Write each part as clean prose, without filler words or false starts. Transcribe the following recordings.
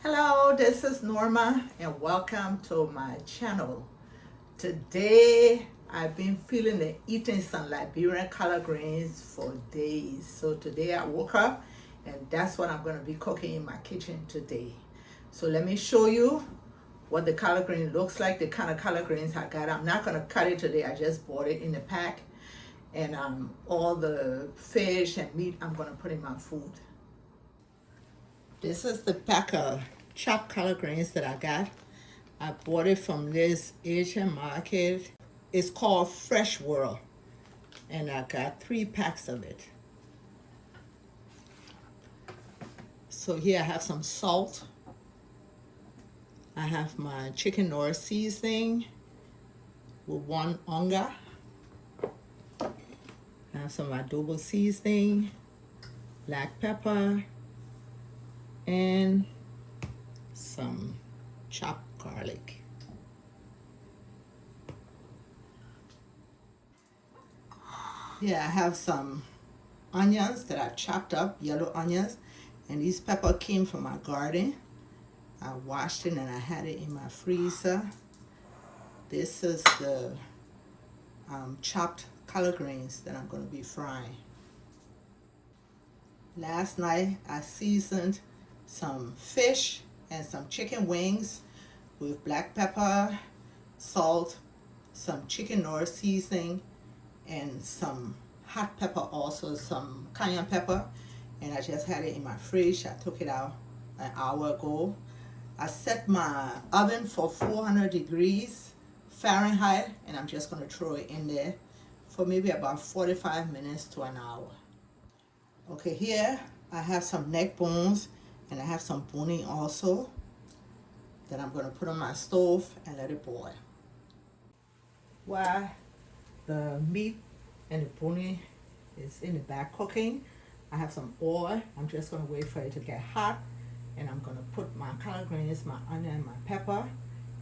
Hello, this is Norma and welcome to my channel. Today I've been feeling and eating some Liberian collard greens for days. So today I woke up and that's what I'm going to be cooking in my kitchen today. So let me show you what the collard green looks like, the kind of collard greens I got. I'm not going to cut it today. I just bought it in the pack. And all the fish and meat I'm going to put in my food. This is the pack of chopped collard greens that I got. I bought it from this Asian market. It's called Fresh World. And I got 3 packs of it. So here I have some salt. I have my chicken Nor seasoning with 1 onga. I have some adobo seasoning, black pepper, and some chopped garlic. Here I have some onions that I chopped up, yellow onions, and these peppers came from my garden. I washed it and I had it in my freezer. This is the chopped collard greens that I'm going to be frying. Last night I seasoned some fish and some chicken wings with black pepper, salt, some chicken Nor seasoning, and some hot pepper, also some cayenne pepper, and I just had it in my fridge. I took it out an hour ago. I set my oven for 400 degrees Fahrenheit, and I'm just going to throw it in there for maybe about 45 minutes to an hour. Okay, here I have some neck bones and I have some boning also that I'm going to put on my stove and let it boil. While the meat and the boning is in the back cooking, I have some oil. I'm just going to wait for it to get hot, and I'm going to put my collard greens, my onion, my pepper,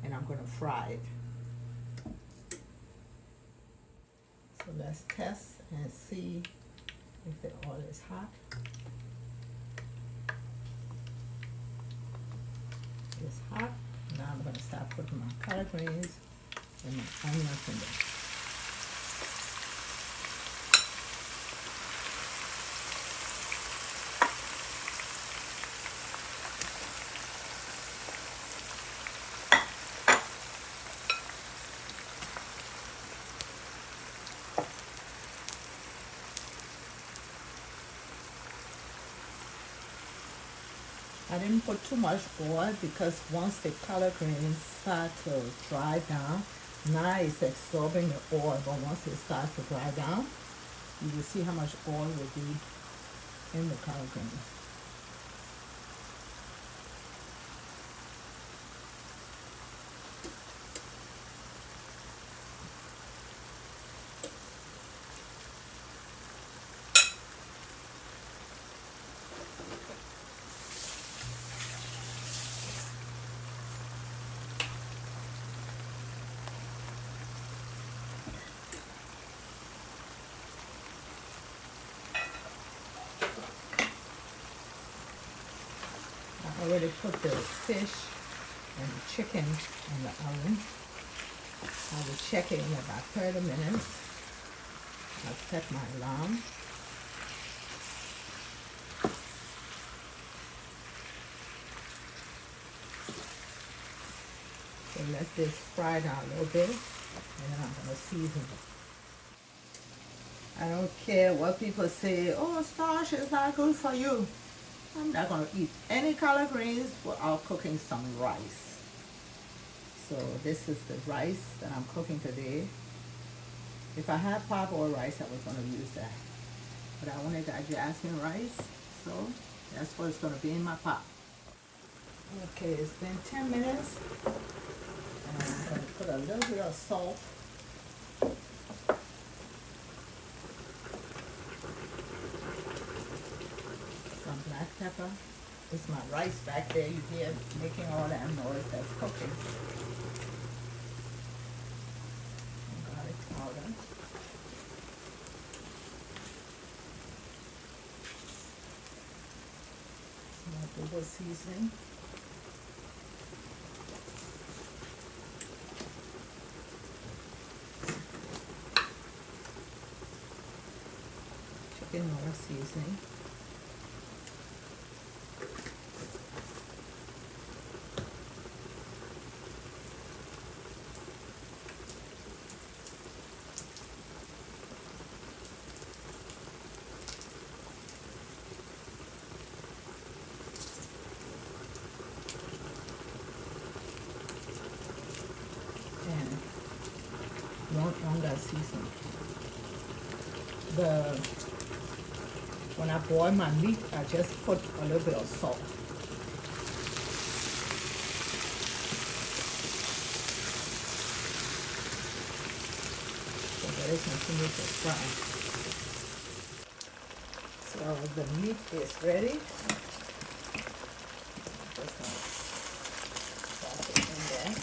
and I'm going to fry it. So let's test and see if the oil is hot. It's hot. Now I'm going to start putting my collard greens and my onions in there. I didn't put too much oil because once the collard greens start to dry down, now it's absorbing the oil, but once it starts to dry down, you will see how much oil will be in the collard greens. I already put the fish and the chicken in the oven. I will check it in about 30 minutes. I'll set my alarm. So let this fry down a little bit, and then I'm going to season it. I don't care what people say, oh, starch is not good for you. I'm not going to eat any collard greens without cooking some rice. So this is the rice that I'm cooking today. If I had parboiled rice, I was going to use that. But I wanted that jasmine rice, so that's what's going to be in my pot. Okay, it's been 10 minutes. And I'm going to put a little bit of salt. Black pepper. It's my rice back there. You hear making all that noise that's cooking. Garlic powder. Some adobo seasoning. seasoning. On that seasoning. When I boil my meat, I just put a little bit of salt. So let it continue to fry. So the meat is ready. Just gonna toss it in there.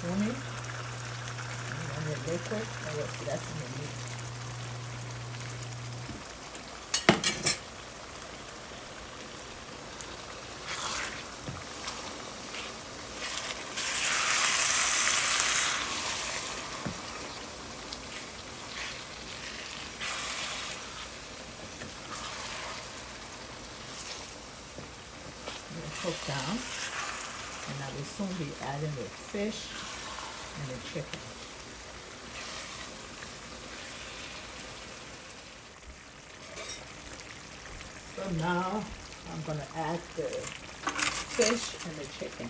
And then the liquid, that's in the meat. Cook down, and I will soon be adding the fish and the chicken. So now I'm going to add the fish and the chicken.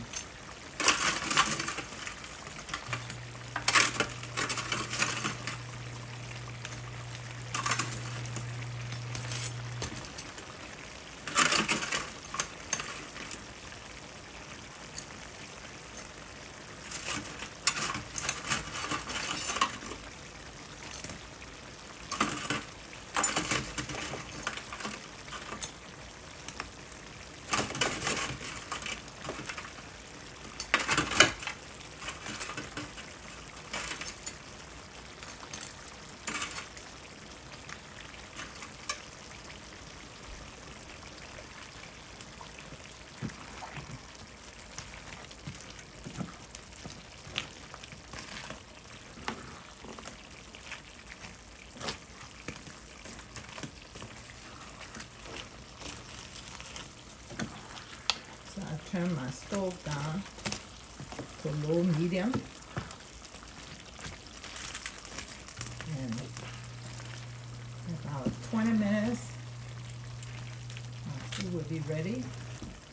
So I turn my stove down to low medium, and about 20 minutes my food will be ready.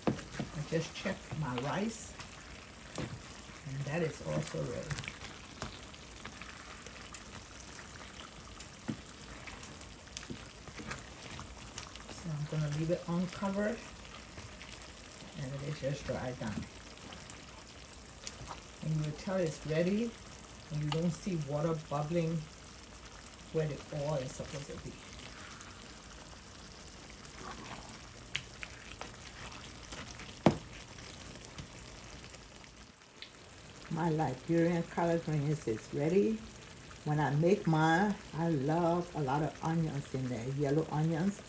I just checked my rice, and that is also ready. So I'm going to leave it uncovered, and it is just dry down. And you will tell it's ready when you don't see water bubbling where the oil is supposed to be. My Liberian collard greens is ready. When I make mine, I love a lot of onions in there, yellow onions.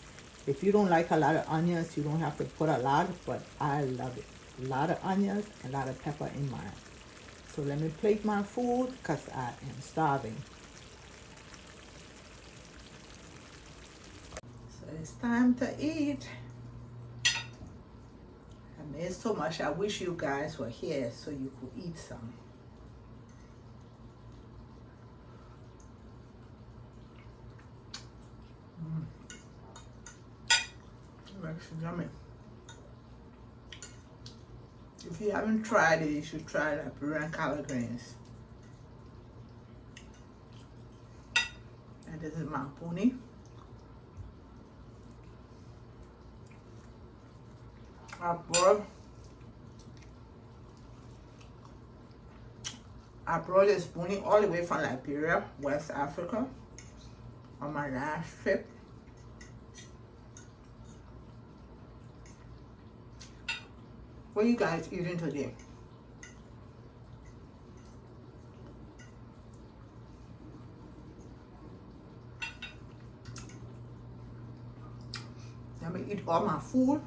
If you don't like a lot of onions, you don't have to put a lot, but I love it. A lot of onions, a lot of pepper in mine. So let me plate my food because I am starving. So it's time to eat. I made so much. I wish you guys were here so you could eat some. It's yummy. If you haven't tried it, you should try Liberian collard greens. And this is my pony. I brought this pony all the way from Liberia, West Africa, on my last trip. What are you guys eating today? Let me eat all my food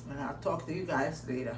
and I'll talk to you guys later.